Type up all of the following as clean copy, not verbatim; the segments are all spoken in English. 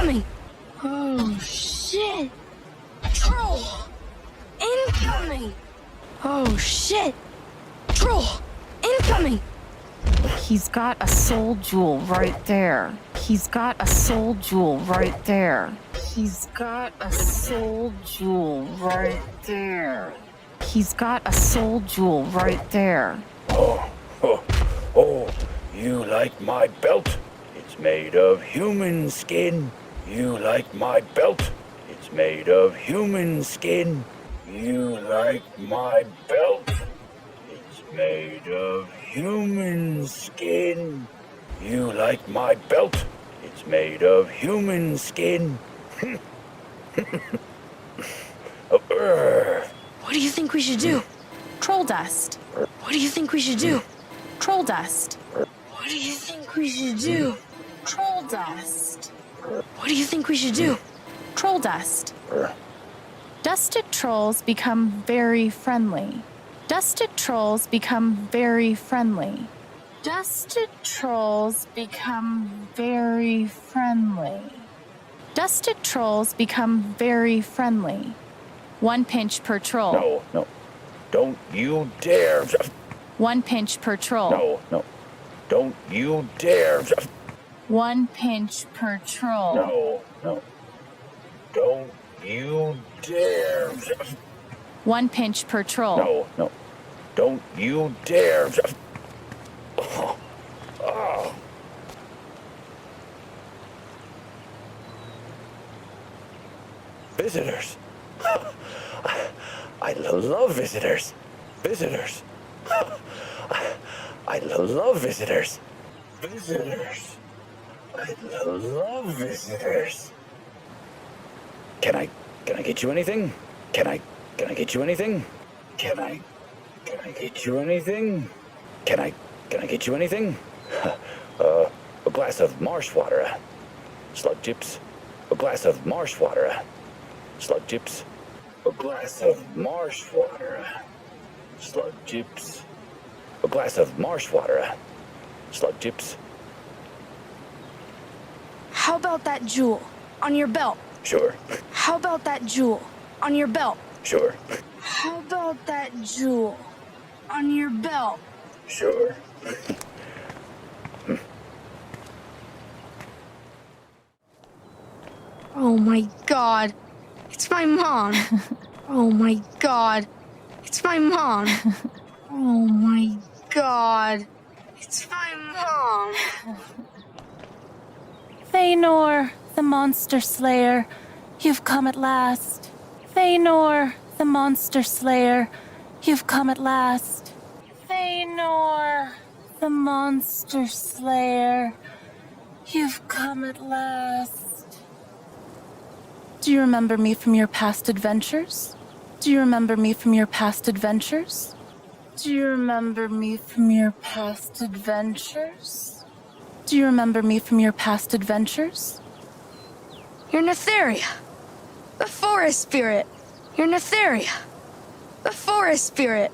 Incoming! Oh, shit! Troll! Incoming! Oh, shit! Troll! Incoming! He's got a soul jewel right there. He's got a soul jewel right there. He's got a soul jewel right there. He's got a soul jewel right there. Oh, you like my belt? It's made of human skin. You like my belt? It's made of human skin. You like my belt? It's made of human skin. You like my belt? It's made of human skin. What do you think we should do? Troll dust. What do you think we should do? Troll dust. What do you think we should do? Troll dust. What do you think we should do? Troll dust. Dusted trolls become very friendly. Dusted trolls become very friendly. Dusted trolls become very friendly. Dusted trolls become very friendly. 1 pinch per troll. No. Don't you dare. 1 pinch per troll. No. Don't you dare. 1 pinch per troll. No. Don't you dare. 1 pinch per troll. No. Don't you dare. Visitors. I love visitors. Visitors. I love visitors. Visitors. I love visitors. Can I get you anything? Can I get you anything? Can I get you anything? Can I get you anything? A glass of marsh water. Slug chips. A glass of marsh water. Slug chips. A glass of marsh water. Slug chips. A glass of marsh water. Slug chips. How about that jewel on your belt? Sure. How about that jewel on your belt? Sure. How about that jewel on your belt? Sure. Oh my god. It's my mom. Oh my god. It's my mom. Oh my god. It's my mom. Thanor, the monster slayer, you've come at last. Thanor, the monster slayer, you've come at last. Thanor, the monster slayer, you've come at last. Do you remember me from your past adventures? Do you remember me from your past adventures? Do you remember me from your past adventures? Do you remember me from your past adventures? You're Netheria, the forest spirit. You're Netheria, the forest spirit.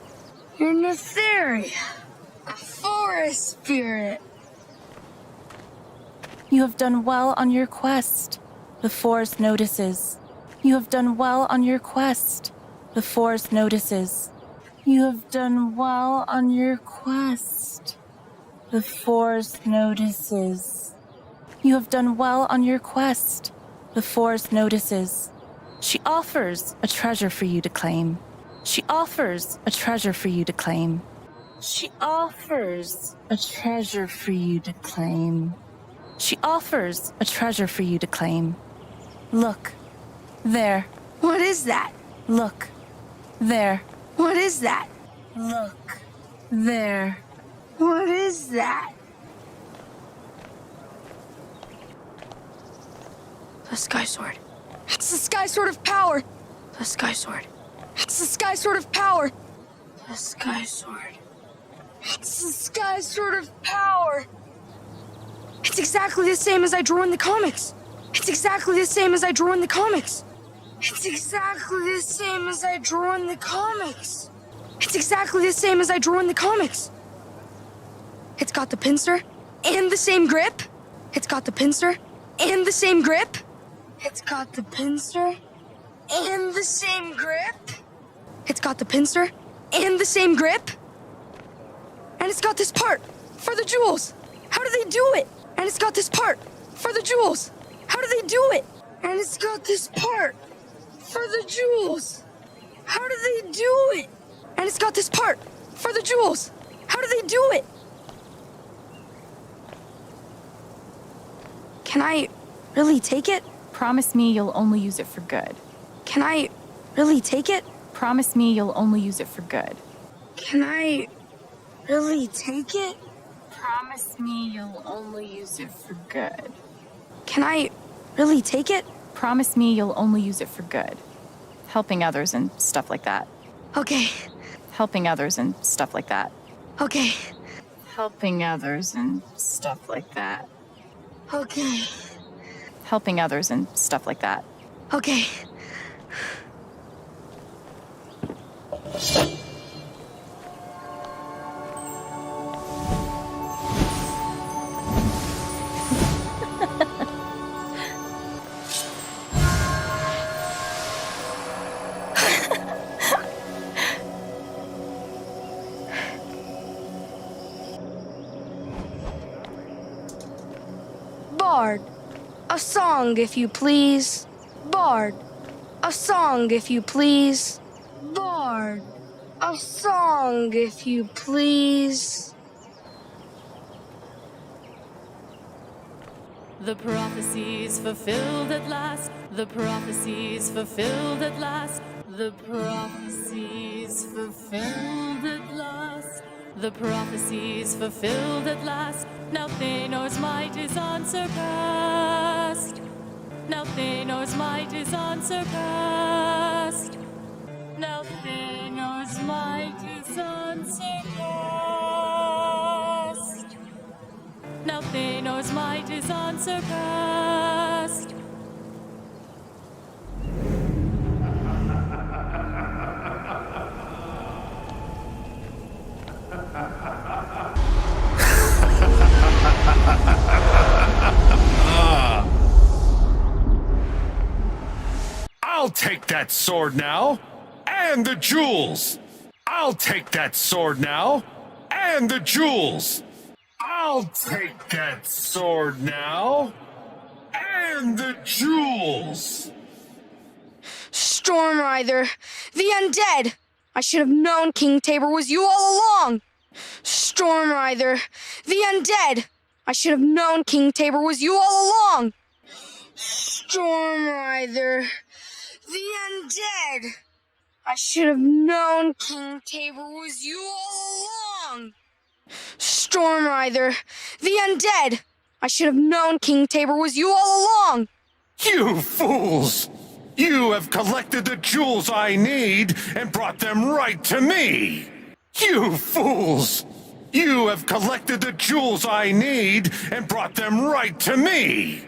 You're Netheria, the forest spirit. You have done well on your quest. The forest notices. You have done well on your quest. The forest notices. You have done well on your quest. The forest notices. You have done well on your quest. The forest notices. She offers a treasure for you to claim. She offers a treasure for you to claim. She offers a treasure for you to claim. She offers a treasure for you to claim. Look. There. What is that? Look. There. What is that? Look. There. What is that? The Sky Sword. It's the Sky Sword of Power. The Sky Sword. It's the Sky Sword of Power. The Sky Sword. It's the Sky Sword of Power. It's exactly the same as I drew in the comics. It's exactly the same as I drew in the comics. It's exactly the same as I drew in the comics. It's exactly the same as I drew in the comics. It's got the pincer and the same grip. It's got the pincer and the same grip. It's got the pincer and the same grip. It's got the pincer and the same grip. And it's got this part for the jewels. How do they do it? And it's got this part for the jewels. How do they do it? And it's got this part for the jewels. How do they do it? And it's got this part for the jewels. How do they do it? Can I really take it? Promise me you'll only use it for good. Can I really take it? Promise me you'll only use it for good. Can I really take it? Promise me you'll only use it for good. Can I really take it? Promise me you'll only use it for good. Helping others and stuff like that. Okay, Helping others and stuff like that. okay, Helping others and stuff like that. okay, Helping others and stuff like that. okay. Bard, a song if you please. Bard, a song if you please. Bard, a song if you please. The prophecies fulfilled at last. The prophecies fulfilled at last. The prophecies fulfilled at last. The prophecies fulfilled at last. Now Thanor's might is unsurpassed. Now Thanor's might is unsurpassed. Now Thanor's might is unsurpassed. Now Thanor's might is unsurpassed. I'll take that sword now, and the jewels. I'll take that sword now, and the jewels. I'll take that sword now, and the jewels. Storm Rider, the undead. I should have known King Tabor was you all along. Storm Rider, the undead. I should have known King Tabor was you all along. Storm Rider, the undead. I should have known King Tabor was you all along. Storm Rider, the undead. I should have known King Tabor was you all along. You fools! You have collected the jewels I need and brought them right to me! You fools! You have collected the jewels I need and brought them right to me!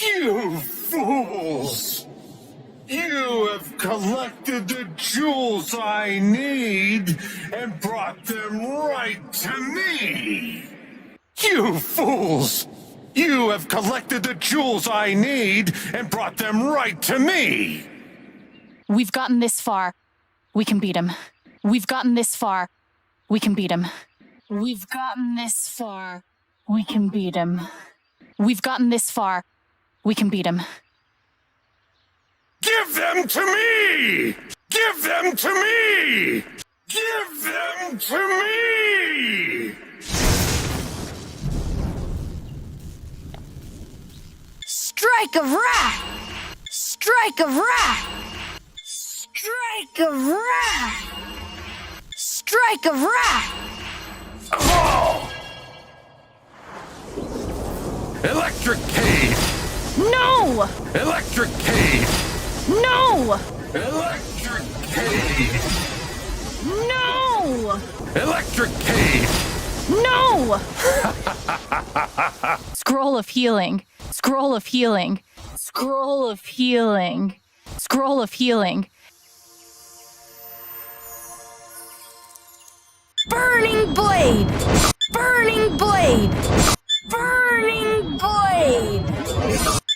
You fools! You have collected the jewels I need and brought them right to me! You fools! You have collected the jewels I need and brought them right to me! We've gotten this far. We can beat him. We've gotten this far. We can beat him. We've gotten this far. We can beat him. We've gotten this far. We can beat him. Give them to me! Give them to me! Give them to me! Strike of wrath! Strike of wrath! Strike of wrath! Strike of wrath! Oh! Electric cave! No! Electric cave! No! Electric cave! No! Electric cave! No! Scroll of healing. Scroll of healing. Scroll of healing. Scroll of healing. Burning blade! Burning blade! Burning blade!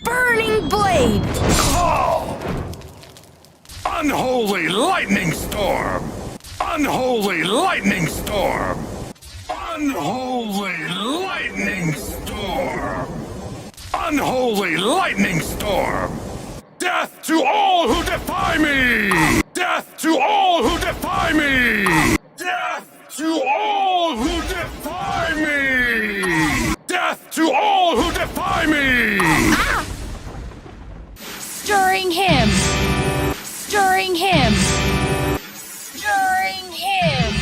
Burning blade! Gabe! Unholy lightning storm! Unholy lightning storm! Unholy lightning storm! Unholy lightning storm! Death to all who defy me! Death to all who defy me! Death to all who defy me! Death to all who defy me! Ah! Stirring him! Stirring him! Stirring him!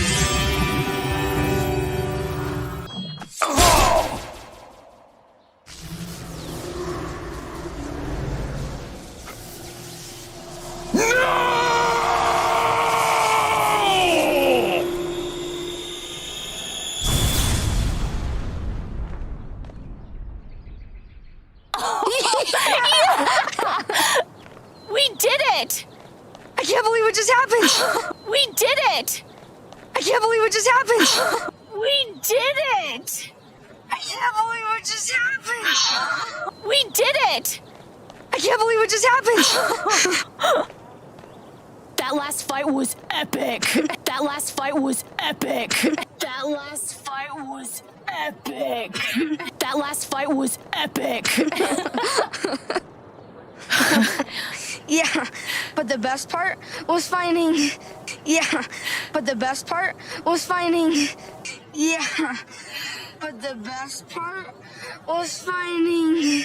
Oh! No! We did it! I can't believe what just happened! We did it! I can't believe what just happened! We did it! I can't believe what just happened! We did it! I can't believe what just happened! That last fight was epic! That last fight was epic! That last fight was epic! That last fight was epic! Yeah, but the best part was finding... Yeah, but the best part was finding... Yeah, but the best part was finding...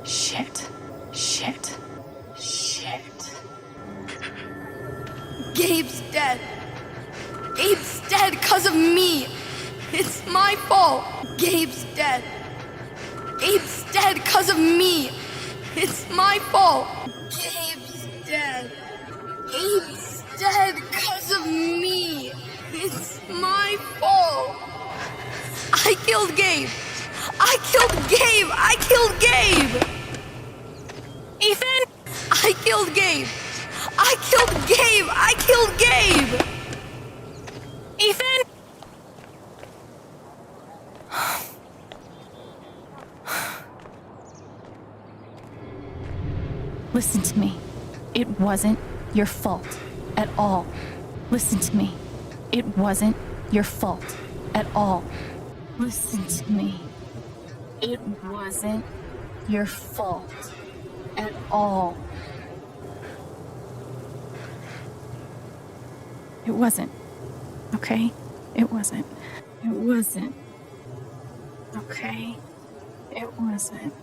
Shit. Shit. Shit. Gabe's dead. Gabe's dead because of me. It's my fault. Gabe's dead. Gabe's dead because of me. It's my fault. Gabe's dead. Gabe's dead because of me. It's my fault. I killed Gabe. I killed Gabe. I killed Gabe. Ethan? I killed Gabe. I killed Gabe. I killed Gabe. Ethan? Listen to me. It wasn't your fault at all. Listen to me. It wasn't your fault at all. Listen to me. It wasn't your fault at all. It wasn't. Okay? It wasn't. It wasn't. Okay? It wasn't.